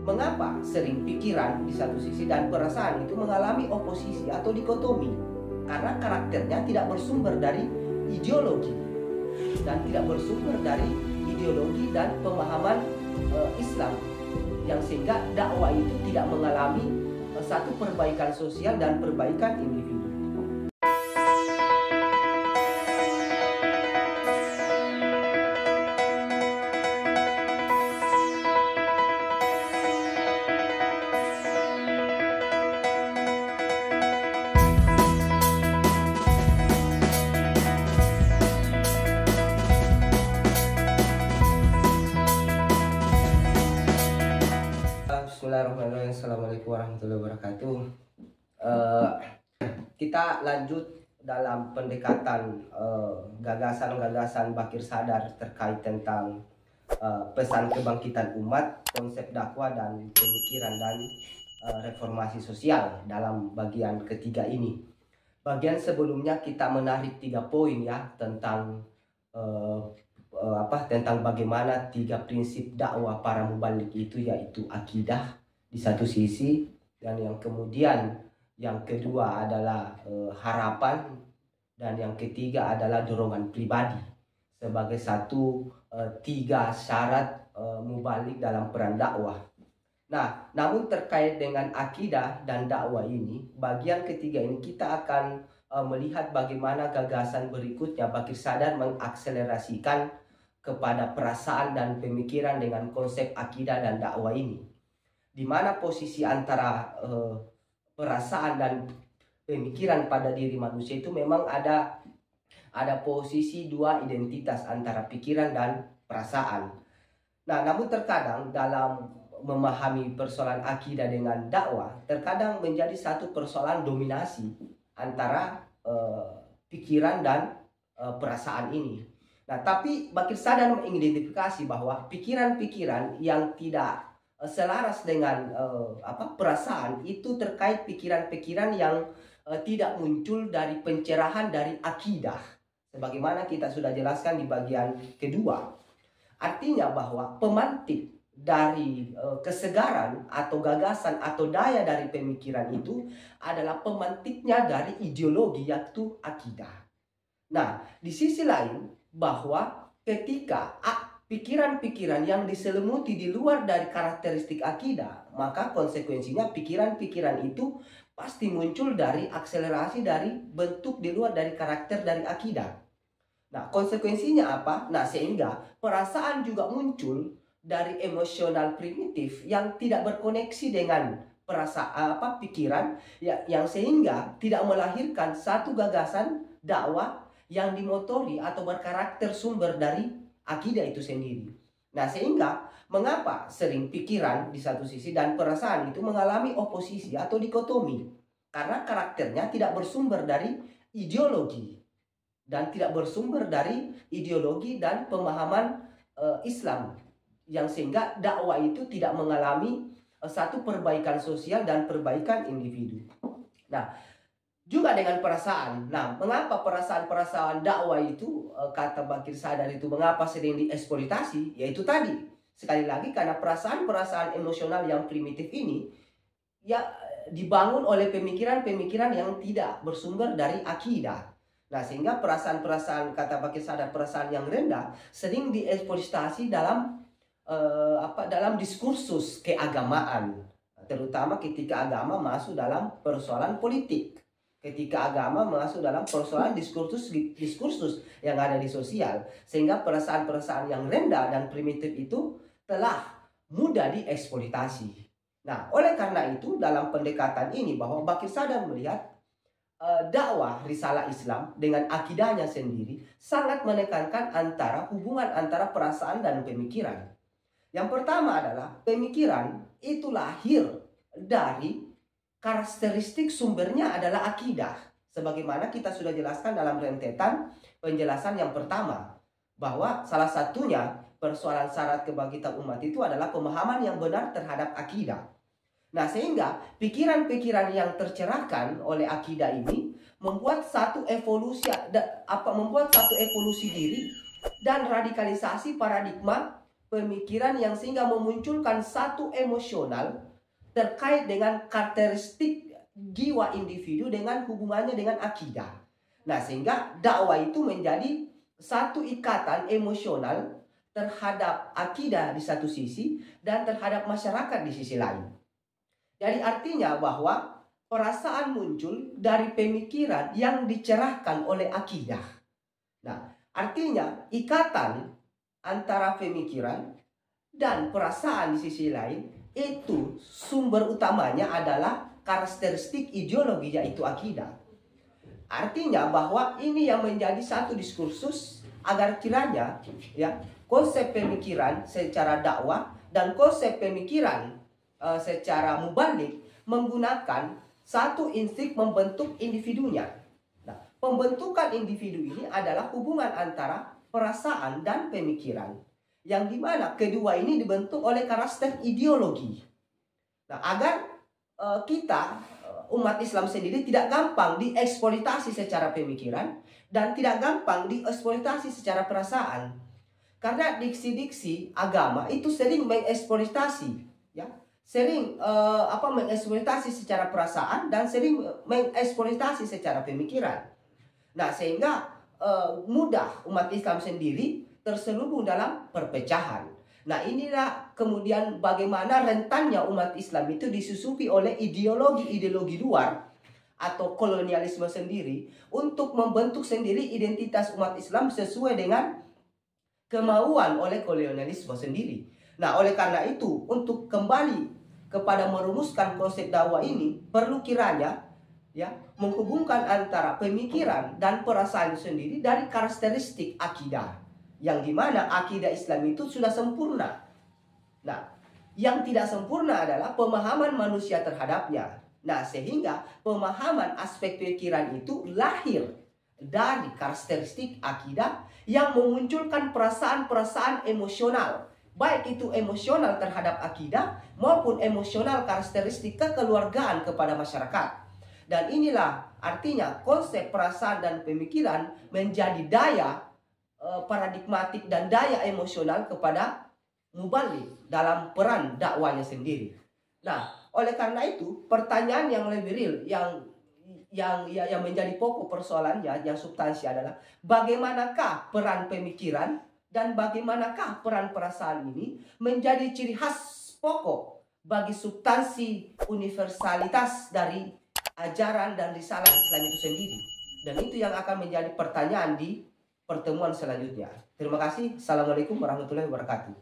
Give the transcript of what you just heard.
mengapa sering pikiran di satu sisi dan perasaan itu mengalami oposisi atau dikotomi? Karena karakternya tidak bersumber dari ideologi dan tidak bersumber dari ideologi dan pemahaman Islam, yang sehingga dakwah itu tidak mengalami satu perbaikan sosial dan perbaikan individu. Bismillahirrahmanirrahim. Assalamualaikum warahmatullahi wabarakatuh. Kita lanjut dalam pendekatan gagasan-gagasan Bakir Sadar terkait tentang pesan kebangkitan umat, konsep dakwah dan pemikiran dan reformasi sosial dalam bagian ketiga ini. Bagian sebelumnya kita menarik 3 poin ya tentang tentang bagaimana 3 prinsip dakwah para mubalik itu, yaitu akidah di satu sisi, dan yang kemudian yang kedua adalah harapan, dan yang ketiga adalah dorongan pribadi sebagai 3 syarat mubalik dalam peran dakwah. Nah, namun terkait dengan akidah dan dakwah ini, bagian ketiga ini kita akan melihat bagaimana gagasan berikutnya Bakir Sadar mengakselerasikan kepada perasaan dan pemikiran dengan konsep akidah dan dakwah ini, di mana posisi antara perasaan dan pemikiran pada diri manusia itu memang ada posisi 2 identitas antara pikiran dan perasaan. Nah, namun terkadang dalam memahami persoalan akidah dengan dakwah terkadang menjadi satu persoalan dominasi antara pikiran dan perasaan ini. Nah, tapi Bakir Sadar mengidentifikasi bahwa pikiran-pikiran yang tidak selaras dengan perasaan itu terkait pikiran-pikiran yang tidak muncul dari pencerahan dari akidah, sebagaimana kita sudah jelaskan di bagian kedua. Artinya bahwa pemantik dari kesegaran atau gagasan atau daya dari pemikiran itu adalah pemantiknya dari ideologi, yaitu akidah. Nah, di sisi lain bahwa ketika pikiran-pikiran yang diselimuti di luar dari karakteristik akidah, maka konsekuensinya pikiran-pikiran itu pasti muncul dari akselerasi dari bentuk di luar dari karakter dari akidah. Nah, konsekuensinya apa? Nah, sehingga perasaan juga muncul dari emosional primitif yang tidak berkoneksi dengan pikiran, yang sehingga tidak melahirkan satu gagasan dakwah yang dimotori atau berkarakter sumber dari akidah itu sendiri. Nah, sehingga mengapa sering pikiran di satu sisi dan perasaan itu mengalami oposisi atau dikotomi? Karena karakternya tidak bersumber dari ideologi dan tidak bersumber dari ideologi dan pemahaman Islam, yang sehingga dakwah itu tidak mengalami satu perbaikan sosial dan perbaikan individu. Nah, juga dengan perasaan. Nah, mengapa perasaan-perasaan dakwah itu, kata Bakir Sadar itu, mengapa sering dieksploitasi? Yaitu tadi, sekali lagi karena perasaan-perasaan emosional yang primitif ini ya dibangun oleh pemikiran-pemikiran yang tidak bersumber dari akidah. Nah, sehingga perasaan-perasaan, kata Bakir Sadar, perasaan yang rendah sering dieksploitasi dalam dalam diskursus keagamaan, terutama ketika agama masuk dalam persoalan politik, ketika agama masuk dalam persoalan diskursus yang ada di sosial, sehingga perasaan-perasaan yang rendah dan primitif itu telah mudah dieksploitasi. Nah, oleh karena itu dalam pendekatan ini bahwa Bakir Sadar melihat dakwah risalah Islam dengan akidahnya sendiri sangat menekankan hubungan antara perasaan dan pemikiran. Yang pertama adalah pemikiran itu lahir dari karakteristik sumbernya adalah akidah. Sebagaimana kita sudah jelaskan dalam rentetan penjelasan yang pertama, bahwa salah satunya persoalan syarat kebangkitan umat itu adalah pemahaman yang benar terhadap akidah. Nah, sehingga pikiran-pikiran yang tercerahkan oleh akidah ini membuat satu evolusi diri dan radikalisasi paradigma pemikiran yang sehingga memunculkan satu emosional terkait dengan karakteristik jiwa individu dengan hubungannya dengan akidah. Nah, sehingga dakwah itu menjadi satu ikatan emosional terhadap akidah di satu sisi dan terhadap masyarakat di sisi lain. Jadi artinya bahwa perasaan muncul dari pemikiran yang dicerahkan oleh akidah. Nah, artinya ikatan antara pemikiran dan perasaan di sisi lain itu sumber utamanya adalah karakteristik ideologi, yaitu akidah. Artinya bahwa ini yang menjadi satu diskursus agar kiranya ya konsep pemikiran secara dakwah dan konsep pemikiran secara mubalik menggunakan satu insting membentuk individunya. Nah, pembentukan individu ini adalah hubungan antara perasaan dan pemikiran, yang dimana kedua ini dibentuk oleh karakter ideologi. Nah, agar kita umat Islam sendiri tidak gampang dieksploitasi secara pemikiran dan tidak gampang dieksploitasi secara perasaan. Karena diksi-diksi agama itu sering mengeksploitasi, ya, sering mengeksploitasi secara perasaan dan sering mengeksploitasi secara pemikiran. Nah, sehingga mudah umat Islam sendiri terselubung dalam perpecahan. Nah, inilah kemudian bagaimana rentannya umat Islam itu disusupi oleh ideologi-ideologi luar atau kolonialisme sendiri untuk membentuk sendiri identitas umat Islam sesuai dengan kemauan oleh kolonialisme sendiri. Nah, oleh karena itu, untuk kembali kepada merumuskan konsep dakwah ini, perlu kiranya ya menghubungkan antara pemikiran dan perasaan sendiri dari karakteristik akidah, yang dimana akidah Islam itu sudah sempurna. Nah, yang tidak sempurna adalah pemahaman manusia terhadapnya. Nah, sehingga pemahaman aspek pikiran itu lahir dari karakteristik akidah yang memunculkan perasaan-perasaan emosional, baik itu emosional terhadap akidah maupun emosional karakteristik kekeluargaan kepada masyarakat. Dan inilah artinya konsep perasaan dan pemikiran menjadi daya paradigmatik dan daya emosional kepada mubalik dalam peran dakwanya sendiri. Nah, oleh karena itu pertanyaan yang lebih real yang menjadi pokok persoalannya, yang substansi adalah bagaimanakah peran pemikiran dan bagaimanakah peran perasaan ini menjadi ciri khas pokok bagi substansi universalitas dari ajaran dan risalah Islam itu sendiri. Dan itu yang akan menjadi pertanyaan di pertemuan selanjutnya. Terima kasih. Assalamualaikum warahmatullahi wabarakatuh.